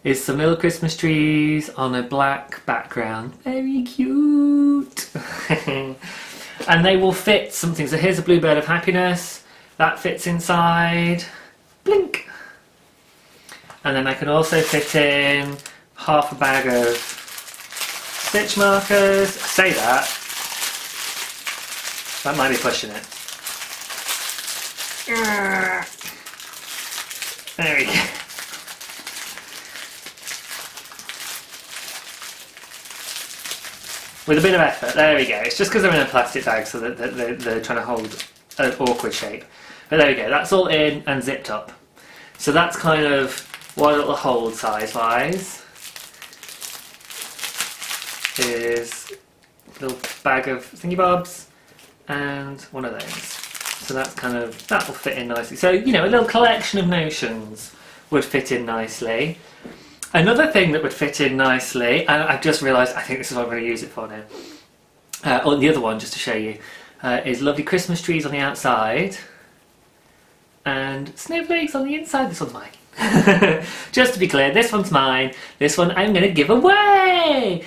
is some little Christmas trees on a black background. Very cute. And they will fit something. So here's a bluebird of happiness. That fits inside. Blink. And then I can also fit in half a bag of stitch markers. I say that. That might be pushing it. There we go. With a bit of effort, there we go. It's just because they're in a plastic bag, so that they're trying to hold an awkward shape. But there we go, that's all in and zipped up. So that's kind of what it'll hold size-wise. Is a little bag of thingy bobs and one of those. So that's kind of, that will fit in nicely. So, you know, a little collection of notions would fit in nicely. Another thing that would fit in nicely, and I've just realised, I think this is what I'm going to use it for now, or the other one, just to show you, is lovely Christmas trees on the outside and snowflakes on the inside. This one's mine. Just to be clear, this one's mine, this one I'm going to give away!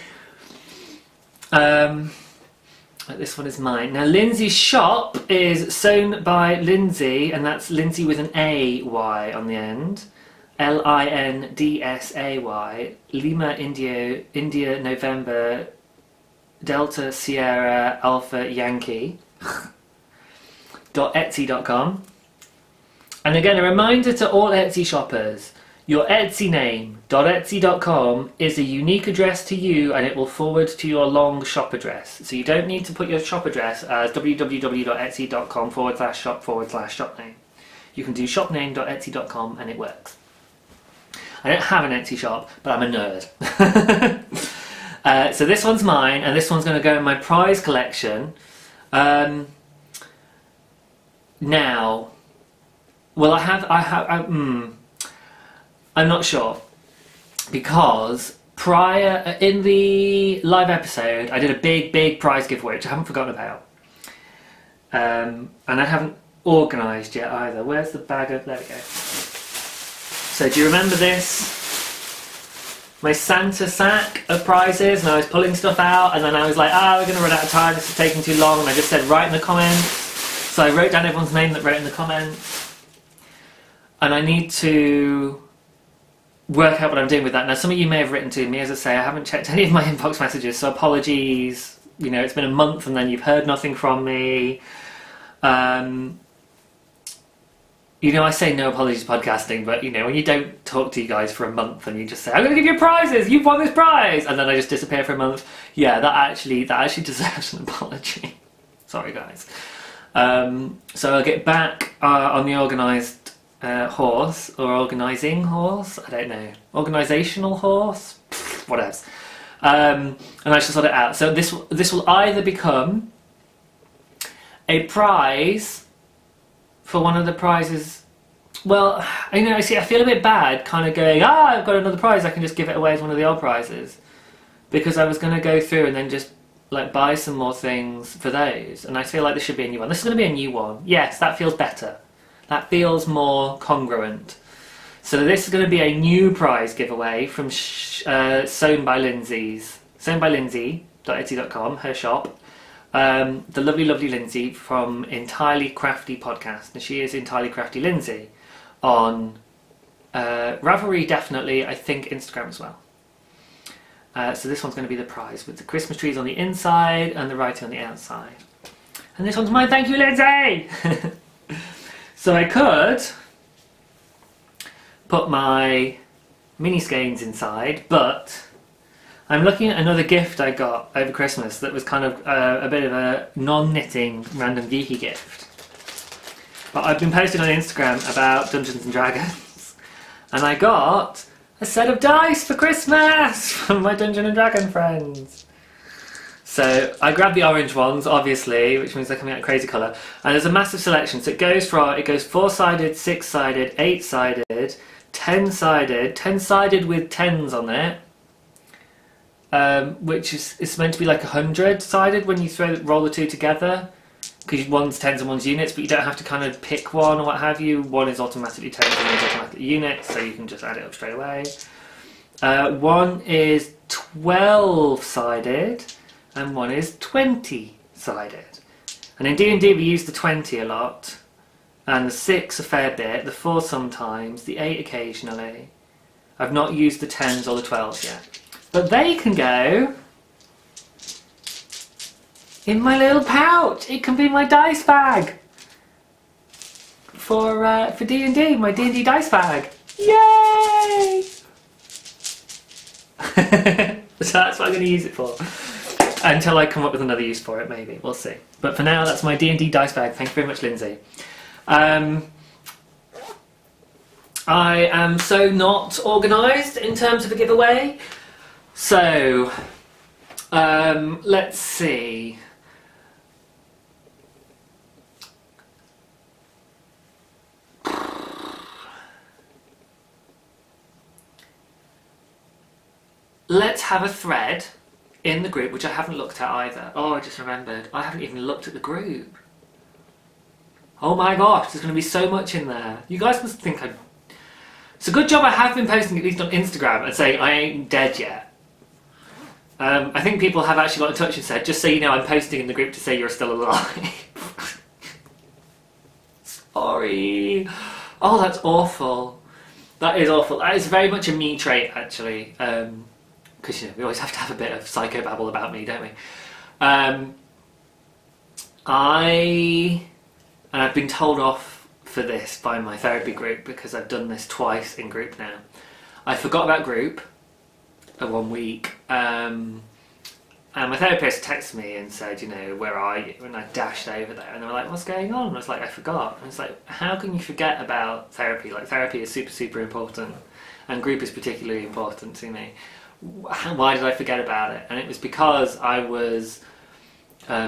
This one is mine. Now Lindsay's shop is sewn by Lindsay, and that's Lindsay with an A-Y on the end. Lindsay, Lima, India, November, Delta, Sierra, Alpha, Yankee, .etsy.com. And again, a reminder to all Etsy shoppers, your Etsy name, .etsy.com, is a unique address to you, and it will forward to your long shop address. So you don't need to put your shop address as www.etsy.com/shop/shop name. You can do shopname.etsy.com and it works. I don't have an Etsy shop, but I'm a nerd. So this one's mine, and this one's going to go in my prize collection. Now, well, I'm not sure, because prior, in the live episode, I did a big prize giveaway, which I haven't forgotten about. And I haven't organised yet either. Where's the bag of, there we go. So do you remember this? My Santa sack of prizes, and I was pulling stuff out, and then I was like, we're going to run out of time, this is taking too long, and I just said, write in the comments. So I wrote down everyone's name that wrote in the comments. And I need to work out what I'm doing with that. Now, some of you may have written to me, as I say, I haven't checked any of my inbox messages, so apologies. You know, it's been a month and then you've heard nothing from me. You know, I say no apologies podcasting, but you know, when you don't talk to you guys for a month and you just say, I'm going to give you prizes, you've won this prize, and then I just disappear for a month, yeah, that actually deserves an apology. Sorry, guys. So I'll get back on the organised horse, or organising horse, I don't know, organisational horse, whatever. And I shall sort it out. So this will either become a prize for one of the prizes. Well, you know, see, I feel a bit bad kind of going, I've got another prize, I can just give it away as one of the old prizes, because I was going to go through and then just like buy some more things for those, and I feel like this should be a new one. This is going to be a new one. Yes, that feels better. That feels more congruent. So this is going to be a new prize giveaway from Sewn by Lindsay.etsy.com, her shop. The lovely Lindsay from Entirely Crafty Podcast. And she is Entirely Crafty Lindsay on Ravelry, definitely, I think Instagram as well. So this one's going to be the prize, with the Christmas trees on the inside and the writing on the outside. And this one's mine, thank you, Lindsay! So I could put my mini skeins inside, but I'm looking at another gift I got over Christmas that was kind of a bit of a non-knitting, random geeky gift. But I've been posting on Instagram about Dungeons and Dragons, and I got a set of dice for Christmas from my Dungeon and Dragon friends. So I grabbed the orange ones, obviously, which means they're coming out a crazy colour. And there's a massive selection. So it goes 4-sided, 6-sided, 8-sided, 10-sided, 10-sided with 10s on it, which is meant to be like 100-sided when you roll the two together, because one's 10s and one's units, but you don't have to kind of pick one or what have you. One is automatically 10s and one's automatically units, so you can just add it up straight away. One is 12-sided, and one is 20-sided. And in D&D we use the 20 a lot, and the 6 a fair bit, the 4 sometimes, the 8 occasionally. I've not used the 10s or the 12s yet. But they can go in my little pouch. It can be my dice bag for D&D, my D&D dice bag. Yay! So that's what I'm going to use it for. Until I come up with another use for it, maybe. We'll see. But for now, that's my D&D dice bag. Thank you very much, Lindsay. I am so not organised in terms of a giveaway. So, let's see. Let's have a thread in the group, which I haven't looked at either. Oh, I just remembered. I haven't even looked at the group. Oh my gosh, there's going to be so much in there. You guys must think I'm... It's a good job I have been posting at least on Instagram and saying I ain't dead yet. I think people have actually got in touch and said, just so you know, I'm posting in the group to say you're still alive. Sorry. Oh, that's awful. That is awful. That is very much a me trait, actually. Because, you know, we always have to have a bit of psychobabble about me, don't we? And I've been told off for this by my therapy group because I've done this twice in group now. I forgot about group 1 week, and my therapist texted me and said, you know, where are you? And I dashed over there and they were like, what's going on? And I was like, I forgot. And it's like, how can you forget about therapy? Like, therapy is super, super important, and group is particularly important to me. Why did I forget about it? And it was because I was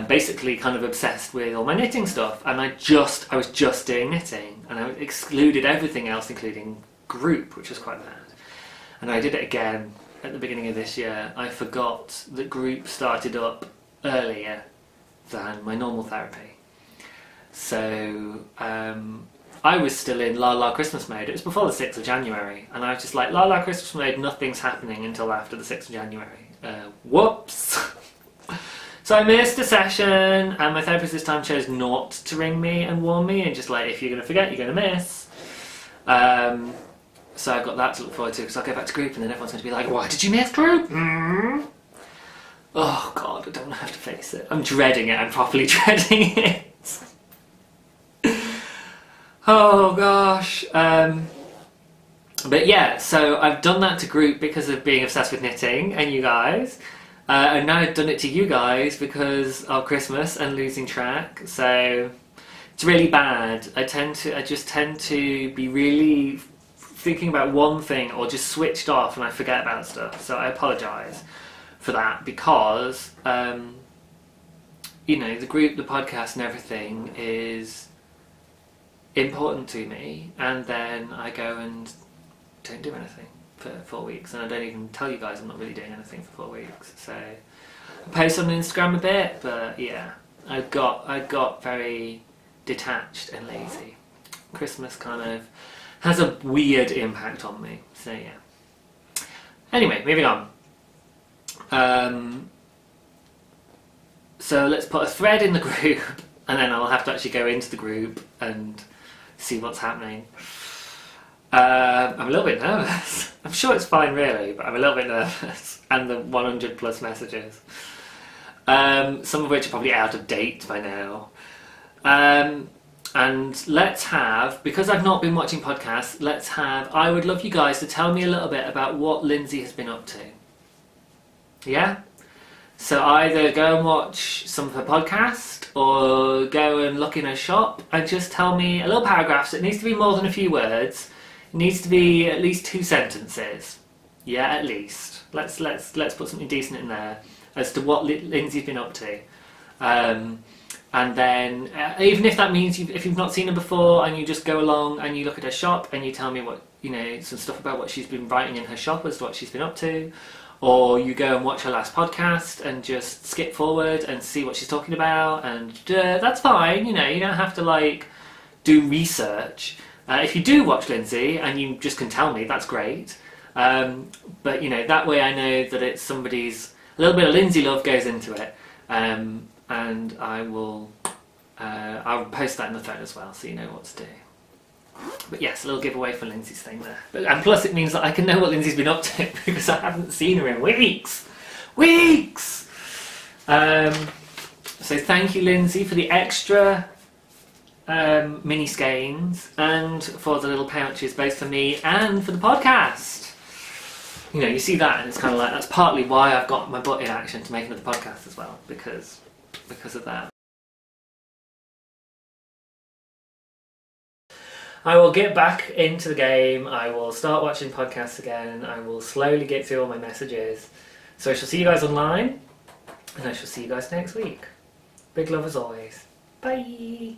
basically kind of obsessed with all my knitting stuff, and I was just doing knitting, and I excluded everything else, including group, which was quite bad. And I did it again at the beginning of this year. I forgot that group started up earlier than my normal therapy. So I was still in La La Christmas mode. It was before the 6th of January, and I was just like, La La Christmas mode, nothing's happening until after the 6th of January. Whoops! So I missed a session, and my therapist this time chose not to ring me and warn me, and just like, if you're going to forget, you're going to miss. So I've got that to look forward to, because I'll go back to group, and then everyone's going to be like, why did you miss group? Oh God, I don't want to have to face it. I'm dreading it. I'm properly dreading it. Oh gosh. But yeah, so I've done that to group because of being obsessed with knitting and you guys. And now I've done it to you guys because of Christmas and losing track. So it's really bad. I just tend to be really thinking about one thing or just switched off and I forget about stuff. So I apologise for that because, you know, the group, the podcast and everything is important to me, and then I go and don't do anything for 4 weeks, and I don't even tell you guys I'm not really doing anything for 4 weeks. So I post on Instagram a bit, but yeah, I got very detached and lazy. Christmas kind of has a weird impact on me, so yeah. Anyway, moving on. So let's put a thread in the group, and then I'll have to actually go into the group and see what's happening. I'm a little bit nervous. I'm sure it's fine really, but I'm a little bit nervous. And the 100 plus messages. Some of which are probably out of date by now. And let's have, because I've not been watching podcasts, I would love you guys to tell me a little bit about what Lindsay has been up to. Yeah? So either go and watch some of her podcast, or go and look in her shop and just tell me a little paragraph. So it needs to be more than a few words. It needs to be at least 2 sentences. Yeah, at least. Let's put something decent in there as to what Lindsay's been up to. And then, even if that means if you've not seen her before and you just go along and you look at her shop and you tell me what, you know, some stuff about what she's been writing in her shop as to what she's been up to. Or you go and watch her last podcast and just skip forward and see what she's talking about, and that's fine, you know, you don't have to like do research. If you do watch Lindsay and you just can tell me, that's great. But you know, that way I know that it's somebody's, a little bit of Lindsay love goes into it. And I'll post that in the thread as well, so you know what to do. But yes, a little giveaway for Lindsay's thing there. And plus it means that I can know what Lindsay's been up to because I haven't seen her in weeks! So thank you, Lindsay, for the extra mini skeins and for the little pouches, both for me and for the podcast. You know, you see that and it's kind of like, that's partly why I've got my butt in action to make another podcast as well, because of that. I will get back into the game, I will start watching podcasts again, I will slowly get through all my messages. So I shall see you guys online, and I shall see you guys next week. Big love as always. Bye!